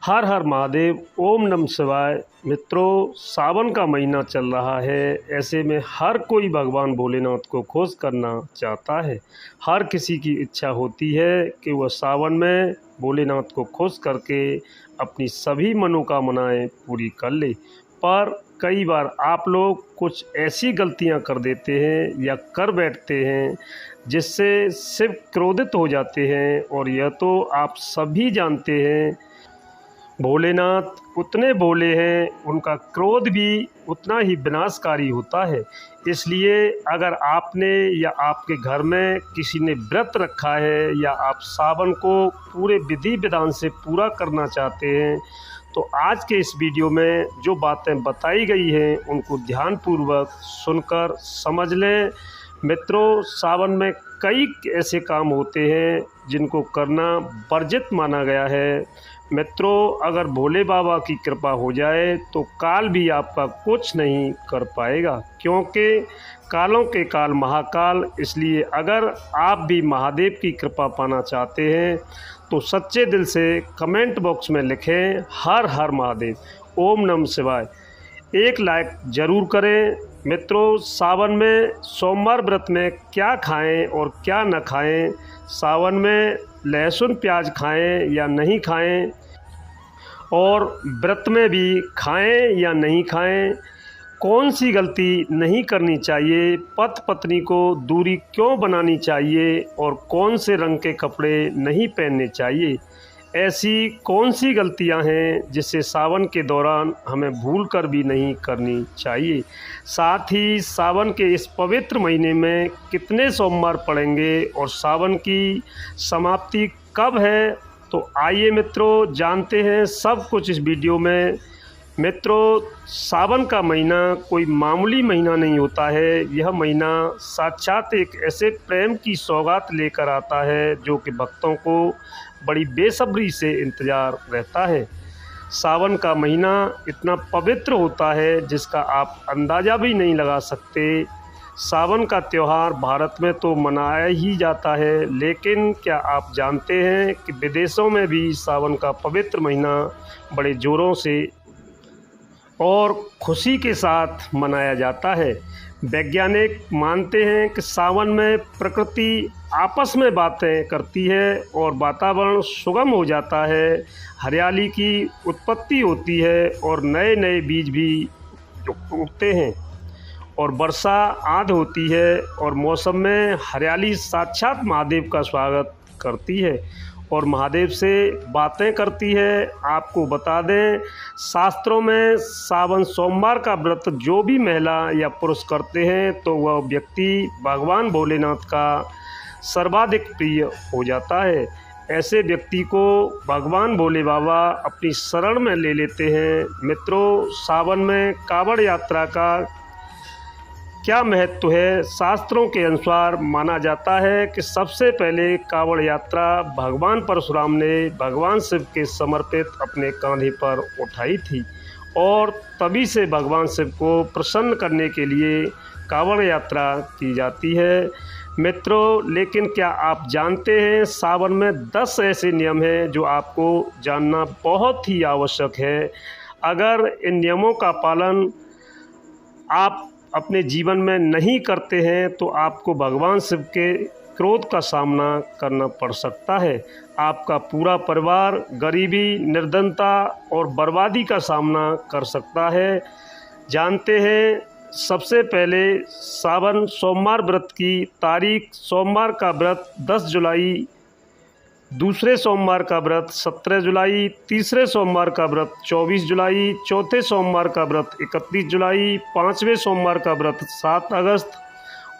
हर हर महादेव, ओम नमः शिवाय। मित्रों, सावन का महीना चल रहा है। ऐसे में हर कोई भगवान भोलेनाथ को खुश करना चाहता है। हर किसी की इच्छा होती है कि वह सावन में भोलेनाथ को खुश करके अपनी सभी मनोकामनाएं पूरी कर ले। पर कई बार आप लोग कुछ ऐसी गलतियां कर देते हैं या कर बैठते हैं जिससे शिव क्रोधित हो जाते हैं। और यह तो आप सभी जानते हैं, भोलेनाथ उतने भोले हैं, उनका क्रोध भी उतना ही विनाशकारी होता है। इसलिए अगर आपने या आपके घर में किसी ने व्रत रखा है या आप सावन को पूरे विधि विधान से पूरा करना चाहते हैं, तो आज के इस वीडियो में जो बातें बताई गई हैं उनको ध्यानपूर्वक सुनकर समझ लें। मित्रों, सावन में कई ऐसे काम होते हैं जिनको करना वर्जित माना गया है। मित्रों, अगर भोले बाबा की कृपा हो जाए तो काल भी आपका कुछ नहीं कर पाएगा, क्योंकि कालों के काल महाकाल। इसलिए अगर आप भी महादेव की कृपा पाना चाहते हैं तो सच्चे दिल से कमेंट बॉक्स में लिखें हर हर महादेव, ओम नमः शिवाय। एक लाइक ज़रूर करें। मित्रों, सावन में सोमवार व्रत में क्या खाएं और क्या न खाएं, सावन में लहसुन प्याज खाएं या नहीं खाएं, और व्रत में भी खाएं या नहीं खाएं, कौन सी गलती नहीं करनी चाहिए, पति पत्नी को दूरी क्यों बनानी चाहिए, और कौन से रंग के कपड़े नहीं पहनने चाहिए। ऐसी कौन सी गलतियां हैं जिसे सावन के दौरान हमें भूल कर भी नहीं करनी चाहिए। साथ ही सावन के इस पवित्र महीने में कितने सोमवार पड़ेंगे और सावन की समाप्ति कब है, तो आइए मित्रों जानते हैं सब कुछ इस वीडियो में। मित्रों, सावन का महीना कोई मामूली महीना नहीं होता है। यह महीना साक्षात एक ऐसे प्रेम की सौगात लेकर आता है जो कि भक्तों को बड़ी बेसब्री से इंतज़ार रहता है। सावन का महीना इतना पवित्र होता है जिसका आप अंदाज़ा भी नहीं लगा सकते। सावन का त्यौहार भारत में तो मनाया ही जाता है, लेकिन क्या आप जानते हैं कि विदेशों में भी सावन का पवित्र महीना बड़े ज़ोरों से और खुशी के साथ मनाया जाता है। वैज्ञानिक मानते हैं कि सावन में प्रकृति आपस में बातें करती है और वातावरण सुगम हो जाता है, हरियाली की उत्पत्ति होती है और नए नए बीज भी उगते हैं, और वर्षा आंध होती है और मौसम में हरियाली साक्षात महादेव का स्वागत करती है और महादेव से बातें करती है। आपको बता दें, शास्त्रों में सावन सोमवार का व्रत जो भी महिला या पुरुष करते हैं तो वह व्यक्ति भगवान भोलेनाथ का सर्वाधिक प्रिय हो जाता है। ऐसे व्यक्ति को भगवान भोले बाबा अपनी शरण में ले लेते हैं। मित्रों, सावन में कांवड़ यात्रा का क्या महत्व है। शास्त्रों के अनुसार माना जाता है कि सबसे पहले कांवड़ यात्रा भगवान परशुराम ने भगवान शिव के समर्पित अपने कंधे पर उठाई थी, और तभी से भगवान शिव को प्रसन्न करने के लिए कांवड़ यात्रा की जाती है। मित्रों, लेकिन क्या आप जानते हैं, सावन में 10 ऐसे नियम हैं जो आपको जानना बहुत ही आवश्यक है। अगर इन नियमों का पालन आप अपने जीवन में नहीं करते हैं तो आपको भगवान शिव के क्रोध का सामना करना पड़ सकता है। आपका पूरा परिवार गरीबी, निर्धनता और बर्बादी का सामना कर सकता है। जानते हैं, सबसे पहले सावन सोमवार व्रत की तारीख। सोमवार का व्रत 10 जुलाई, दूसरे सोमवार का व्रत 17 जुलाई, तीसरे सोमवार का व्रत 24 जुलाई, चौथे सोमवार का व्रत 31 जुलाई, पाँचवें सोमवार का व्रत 7 अगस्त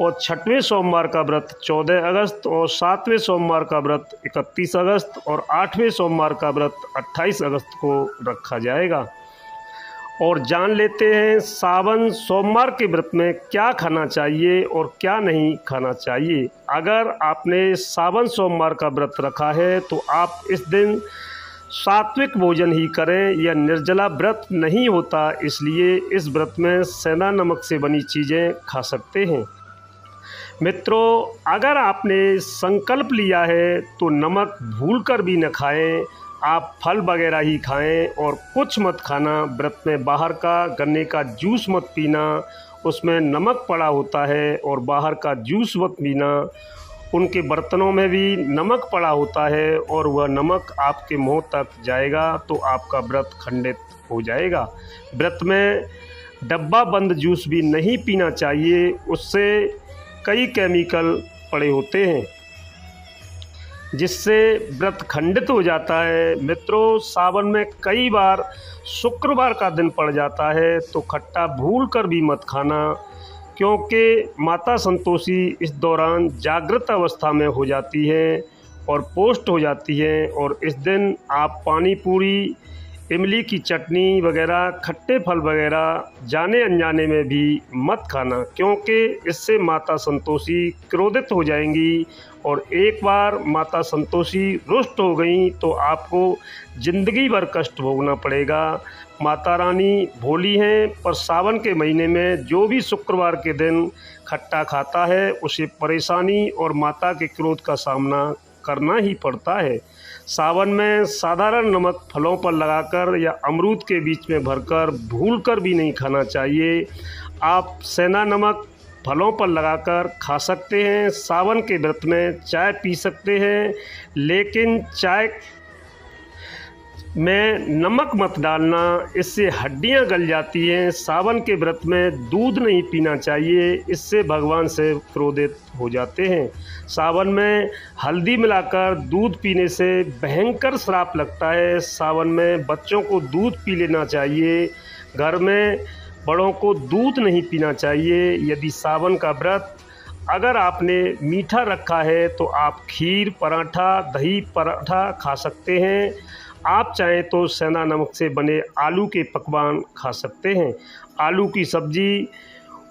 और छठवें सोमवार का व्रत 14 अगस्त और सातवें सोमवार का व्रत 31 अगस्त और आठवें सोमवार का व्रत 28 अगस्त को रखा जाएगा। और जान लेते हैं सावन सोमवार के व्रत में क्या खाना चाहिए और क्या नहीं खाना चाहिए। अगर आपने सावन सोमवार का व्रत रखा है तो आप इस दिन सात्विक भोजन ही करें। यह निर्जला व्रत नहीं होता, इसलिए इस व्रत में सेंधा नमक से बनी चीज़ें खा सकते हैं। मित्रों, अगर आपने संकल्प लिया है तो नमक भूल कर भी न खाएं। आप फल वगैरह ही खाएं और कुछ मत खाना। व्रत में बाहर का गन्ने का जूस मत पीना, उसमें नमक पड़ा होता है, और बाहर का जूस मत पीना। उनके बर्तनों में भी नमक पड़ा होता है और वह नमक आपके मुंह तक जाएगा तो आपका व्रत खंडित हो जाएगा। व्रत में डब्बा बंद जूस भी नहीं पीना चाहिए, उससे कई केमिकल पड़े होते हैं जिससे व्रत खंडित हो जाता है। मित्रों, सावन में कई बार शुक्रवार का दिन पड़ जाता है तो खट्टा भूल कर भी मत खाना, क्योंकि माता संतोषी इस दौरान जागृत अवस्था में हो जाती हैं और पोस्ट हो जाती हैं। और इस दिन आप पानी पूरी, इमली की चटनी वगैरह, खट्टे फल वगैरह जाने अनजाने में भी मत खाना, क्योंकि इससे माता संतोषी क्रोधित हो जाएंगी। और एक बार माता संतोषी रुष्ट हो गई तो आपको ज़िंदगी भर कष्ट भोगना पड़ेगा। माता रानी भोली हैं, पर सावन के महीने में जो भी शुक्रवार के दिन खट्टा खाता है उसे परेशानी और माता के क्रोध का सामना करना ही पड़ता है। सावन में साधारण नमक फलों पर लगाकर या अमरूद के बीच में भरकर भूलकर भी नहीं खाना चाहिए। आप सेंधा नमक फलों पर लगाकर खा सकते हैं। सावन के व्रत में चाय पी सकते हैं, लेकिन चाय में नमक मत डालना, इससे हड्डियां गल जाती हैं। सावन के व्रत में दूध नहीं पीना चाहिए, इससे भगवान से क्रोधित हो जाते हैं। सावन में हल्दी मिलाकर दूध पीने से भयंकर श्राप लगता है। सावन में बच्चों को दूध पी लेना चाहिए, घर में बड़ों को दूध नहीं पीना चाहिए। यदि सावन का व्रत अगर आपने मीठा रखा है तो आप खीर, पराठा, दही पराठा खा सकते हैं। आप चाहें तो सेंधा नमक से बने आलू के पकवान खा सकते हैं। आलू की सब्जी,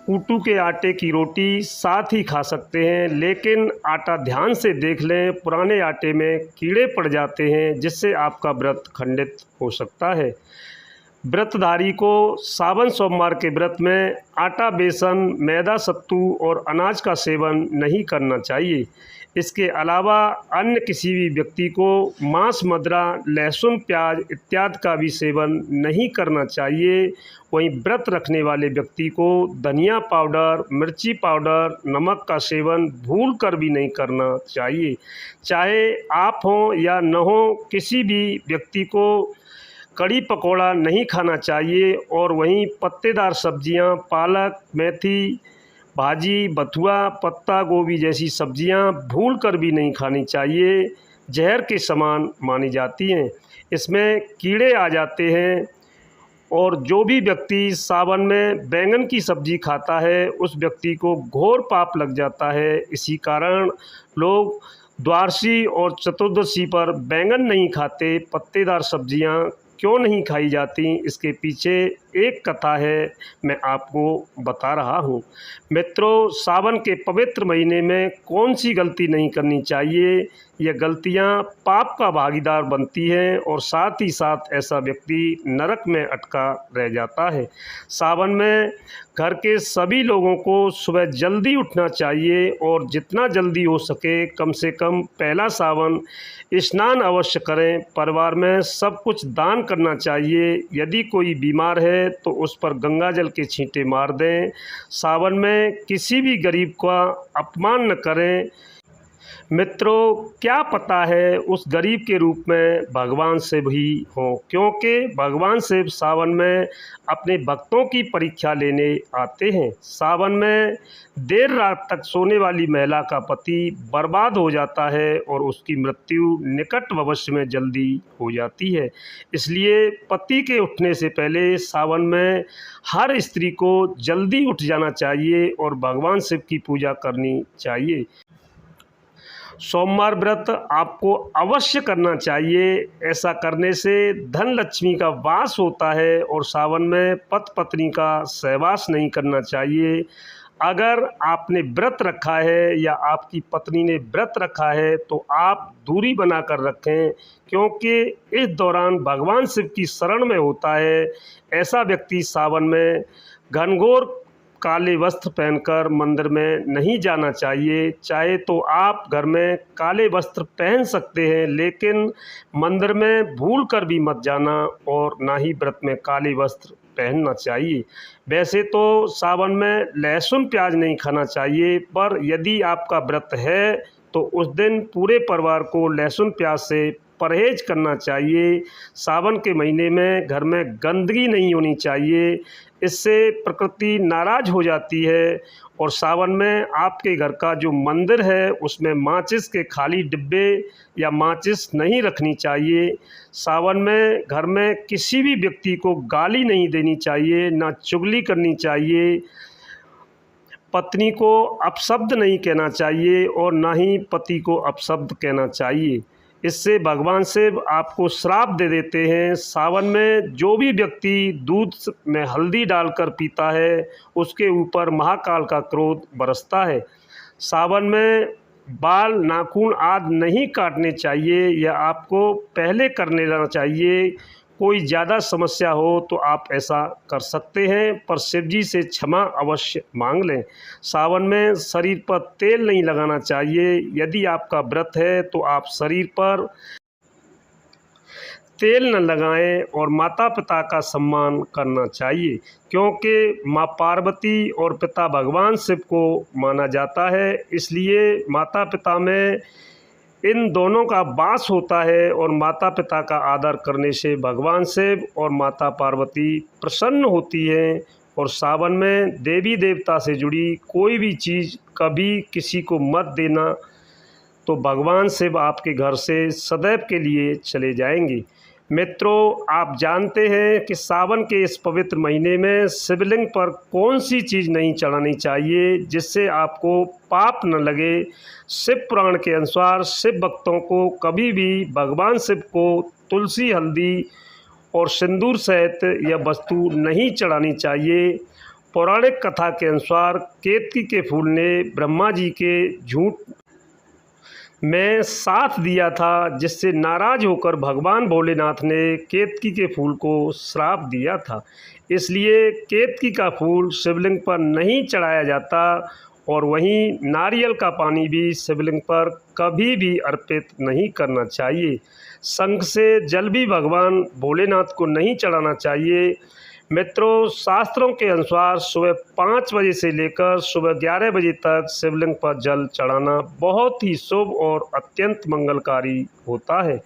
ऊटू के आटे की रोटी साथ ही खा सकते हैं, लेकिन आटा ध्यान से देख लें, पुराने आटे में कीड़े पड़ जाते हैं जिससे आपका व्रत खंडित हो सकता है। व्रतधारी को सावन सोमवार के व्रत में आटा, बेसन, मैदा, सत्तू और अनाज का सेवन नहीं करना चाहिए। इसके अलावा अन्य किसी भी व्यक्ति को मांस, मदिरा, लहसुन, प्याज इत्यादि का भी सेवन नहीं करना चाहिए। वहीं व्रत रखने वाले व्यक्ति को धनिया पाउडर, मिर्ची पाउडर, नमक का सेवन भूल कर भी नहीं करना चाहिए। चाहे आप हों या न हो, किसी भी व्यक्ति को कड़ी पकौड़ा नहीं खाना चाहिए। और वहीं पत्तेदार सब्जियां, पालक, मेथी भाजी, बथुआ, पत्ता गोभी जैसी सब्जियां भूल कर भी नहीं खानी चाहिए, जहर के समान मानी जाती हैं। इसमें कीड़े आ जाते हैं। और जो भी व्यक्ति सावन में बैंगन की सब्जी खाता है उस व्यक्ति को घोर पाप लग जाता है। इसी कारण लोग द्वादशी और चतुर्दशी पर बैंगन नहीं खाते। पत्तेदार सब्जियां क्यों नहीं खाई जाती, इसके पीछे एक कथा है, मैं आपको बता रहा हूँ। मित्रों, सावन के पवित्र महीने में कौन सी गलती नहीं करनी चाहिए। ये गलतियाँ पाप का भागीदार बनती हैं और साथ ही साथ ऐसा व्यक्ति नरक में अटका रह जाता है। सावन में घर के सभी लोगों को सुबह जल्दी उठना चाहिए और जितना जल्दी हो सके कम से कम पहला सावन स्नान अवश्य करें। परिवार में सब कुछ दान करना चाहिए। यदि कोई बीमार है तो उस पर गंगा जल के छींटे मार दें। सावन में किसी भी गरीब का अपमान न करें। मित्रों, क्या पता है उस गरीब के रूप में भगवान शिव ही हों, क्योंकि भगवान शिव सावन में अपने भक्तों की परीक्षा लेने आते हैं। सावन में देर रात तक सोने वाली महिला का पति बर्बाद हो जाता है और उसकी मृत्यु निकट भविष्य में जल्दी हो जाती है। इसलिए पति के उठने से पहले सावन में हर स्त्री को जल्दी उठ जाना चाहिए और भगवान शिव की पूजा करनी चाहिए। सोमवार व्रत आपको अवश्य करना चाहिए। ऐसा करने से धन लक्ष्मी का वास होता है और सावन में पति पत्नी का सहवास नहीं करना चाहिए। अगर आपने व्रत रखा है या आपकी पत्नी ने व्रत रखा है तो आप दूरी बनाकर रखें, क्योंकि इस दौरान भगवान शिव की शरण में होता है। ऐसा व्यक्ति सावन में घनघोर काले वस्त्र पहनकर मंदिर में नहीं जाना चाहिए। चाहे तो आप घर में काले वस्त्र पहन सकते हैं, लेकिन मंदिर में भूल कर भी मत जाना और ना ही व्रत में काले वस्त्र पहनना चाहिए। वैसे तो सावन में लहसुन प्याज नहीं खाना चाहिए, पर यदि आपका व्रत है तो उस दिन पूरे परिवार को लहसुन प्याज से परहेज करना चाहिए। सावन के महीने में घर में गंदगी नहीं होनी चाहिए, इससे प्रकृति नाराज़ हो जाती है। और सावन में आपके घर का जो मंदिर है उसमें माचिस के खाली डिब्बे या माचिस नहीं रखनी चाहिए। सावन में घर में किसी भी व्यक्ति को गाली नहीं देनी चाहिए, ना चुगली करनी चाहिए, पत्नी को अपशब्द नहीं कहना चाहिए और ना ही पति को अपशब्द कहना चाहिए। इससे भगवान शिव आपको श्राप दे देते हैं। सावन में जो भी व्यक्ति दूध में हल्दी डालकर पीता है उसके ऊपर महाकाल का क्रोध बरसता है। सावन में बाल, नाखून आदि नहीं काटने चाहिए या आपको पहले कर लेना चाहिए। कोई ज़्यादा समस्या हो तो आप ऐसा कर सकते हैं, पर शिव जी से क्षमा अवश्य मांग लें। सावन में शरीर पर तेल नहीं लगाना चाहिए। यदि आपका व्रत है तो आप शरीर पर तेल न लगाएं और माता पिता का सम्मान करना चाहिए, क्योंकि माँ पार्वती और पिता भगवान शिव को माना जाता है। इसलिए माता पिता में इन दोनों का वास होता है और माता पिता का आदर करने से भगवान शिव और माता पार्वती प्रसन्न होती हैं। और सावन में देवी देवता से जुड़ी कोई भी चीज़ कभी किसी को मत देना, तो भगवान शिव आपके घर से सदैव के लिए चले जाएंगे। मित्रों, आप जानते हैं कि सावन के इस पवित्र महीने में शिवलिंग पर कौन सी चीज़ नहीं चढ़ानी चाहिए जिससे आपको पाप न लगे। शिव पुराण के अनुसार शिव भक्तों को कभी भी भगवान शिव को तुलसी, हल्दी और सिंदूर सहित यह वस्तु नहीं चढ़ानी चाहिए। पौराणिक कथा के अनुसार केतकी के फूल ने ब्रह्मा जी के झूठ में साथ दिया था, जिससे नाराज होकर भगवान भोलेनाथ ने केतकी के फूल को श्राप दिया था। इसलिए केतकी का फूल शिवलिंग पर नहीं चढ़ाया जाता और वहीं नारियल का पानी भी शिवलिंग पर कभी भी अर्पित नहीं करना चाहिए। शंख से जल भी भगवान भोलेनाथ को नहीं चढ़ाना चाहिए। मित्रों, शास्त्रों के अनुसार सुबह 5 बजे से लेकर सुबह 11 बजे तक शिवलिंग पर जल चढ़ाना बहुत ही शुभ और अत्यंत मंगलकारी होता है।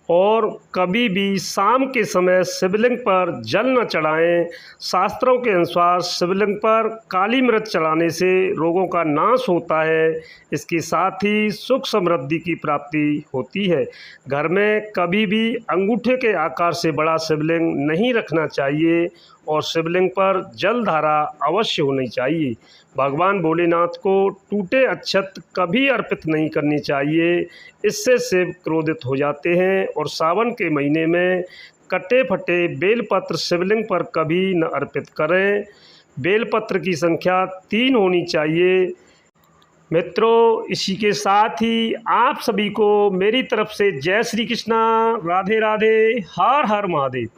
और कभी भी शाम के समय शिवलिंग पर जल न चढ़ाएं। शास्त्रों के अनुसार शिवलिंग पर काली मिर्च चढ़ाने से रोगों का नाश होता है। इसके साथ ही सुख समृद्धि की प्राप्ति होती है। घर में कभी भी अंगूठे के आकार से बड़ा शिवलिंग नहीं रखना चाहिए और शिवलिंग पर जल धारा अवश्य होनी चाहिए। भगवान भोलेनाथ को टूटे अक्षत कभी अर्पित नहीं करनी चाहिए, इससे शिव क्रोधित हो जाते हैं। और सावन के महीने में कटे फटे बेलपत्र शिवलिंग पर कभी न अर्पित करें। बेलपत्र की संख्या 3 होनी चाहिए। मित्रों, इसी के साथ ही आप सभी को मेरी तरफ से जय श्री कृष्णा, राधे राधे, हर हर महादेव।